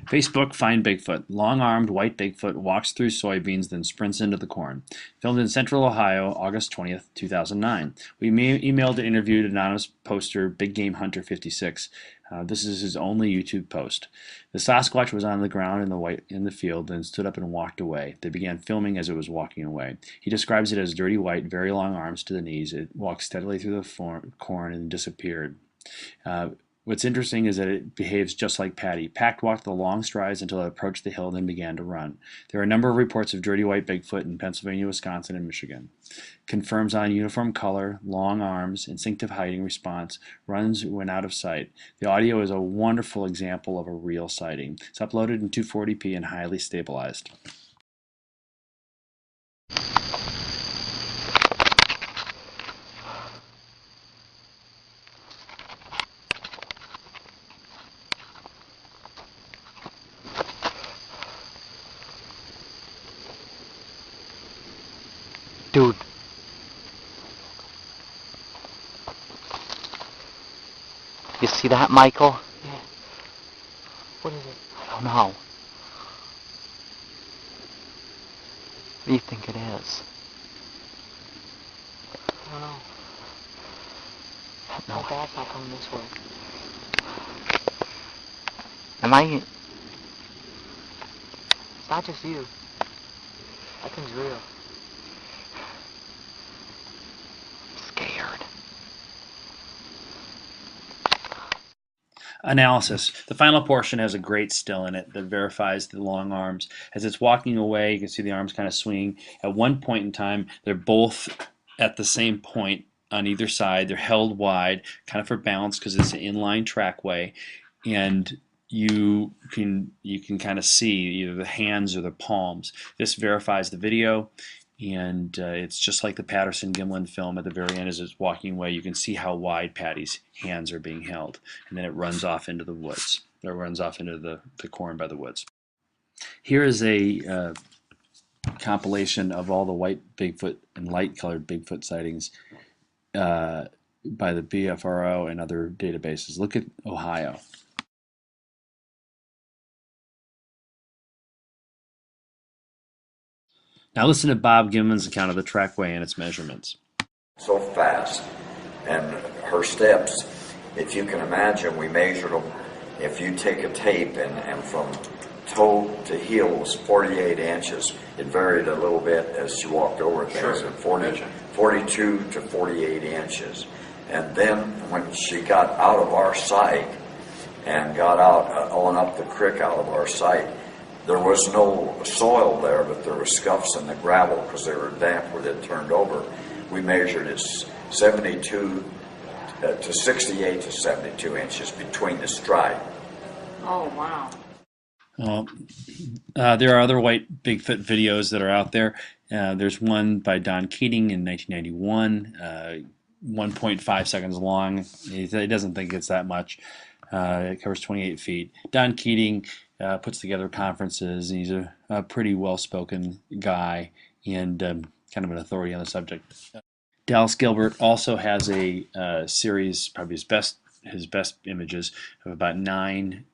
Facebook Find Bigfoot. Long-armed white Bigfoot walks through soybeans, then sprints into the corn. Filmed in Central Ohio, August 20th, 2009. We emailed and interviewed anonymous poster Big Game Hunter 56. This is his only YouTube post. The Sasquatch was on the ground in the field, then stood up and walked away. They began filming as it was walking away. He describes it as dirty white, very long arms to the knees. It walked steadily through the corn and disappeared. What's interesting is that it behaves just like Patty. Pack walked the long strides until it approached the hill, then began to run. There are a number of reports of dirty white Bigfoot in Pennsylvania, Wisconsin, and Michigan. Confirms on uniform color, long arms, instinctive hiding response, runs when out of sight. The audio is a wonderful example of a real sighting. It's uploaded in 240p and highly stabilized. Dude. You see that, Michael? Yeah. What is it? I don't know. What do you think it is? I don't know. No. My dad's not coming this way. Am I... It's not just you. That thing's real. Scared. Analysis. The final portion has a great still in it that verifies the long arms. As it's walking away, you can see the arms kind of swinging. At one point in time, they're both at the same point on either side. They're held wide, kind of for balance because it's an inline trackway, and you can kind of see either the hands or the palms. This verifies the video, and it's just like the Patterson-Gimlin film. At the very end, as it's walking away, you can see how wide Patty's hands are being held, and then it runs off into the woods. It runs off into the corn by the woods. Here is a compilation of all the white Bigfoot and light-colored Bigfoot sightings by the BFRO and other databases. Look at Ohio. Now listen to Bob Gimlin's account of the trackway and its measurements. So fast, and her steps, if you can imagine, we measured them. If you take a tape and from toe to heel was 48 inches, it varied a little bit as she walked over things, at 42 to 48 inches. And then when she got out of our sight and got out on up the creek out of our sight, there was no soil there, but there were scuffs in the gravel because they were damp where they'd turned over. We measured it 72 to 68 to 72 inches between the stride. Oh, wow. There are other white Bigfoot videos that are out there. There's one by Don Keating in 1991, 1.5 seconds long. He doesn't think it's that much. It covers 28 feet. Don Keating puts together conferences, and he's a pretty well-spoken guy and kind of an authority on the subject. Dallas Gilbert also has a series, probably his best images, of about 9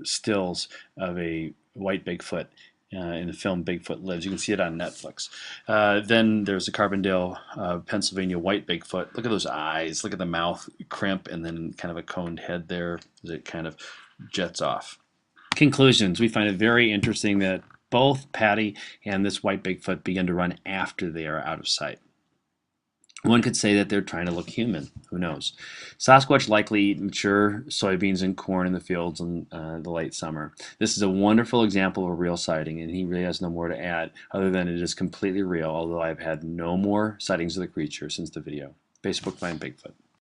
stills of a white Bigfoot in the film Bigfoot Lives. You can see it on Netflix. Then there's the Carbondale, Pennsylvania white Bigfoot. Look at those eyes. Look at the mouth crimp and then kind of a coned head there as it kind of jets off. Conclusions. We find it very interesting that both Patty and this white Bigfoot begin to run after they are out of sight. One could say that they're trying to look human. Who knows? Sasquatch likely eat mature soybeans and corn in the fields in the late summer. This is a wonderful example of a real sighting, and he really has no more to add other than it is completely real, although I've had no more sightings of the creature since the video. Facebook Find Bigfoot.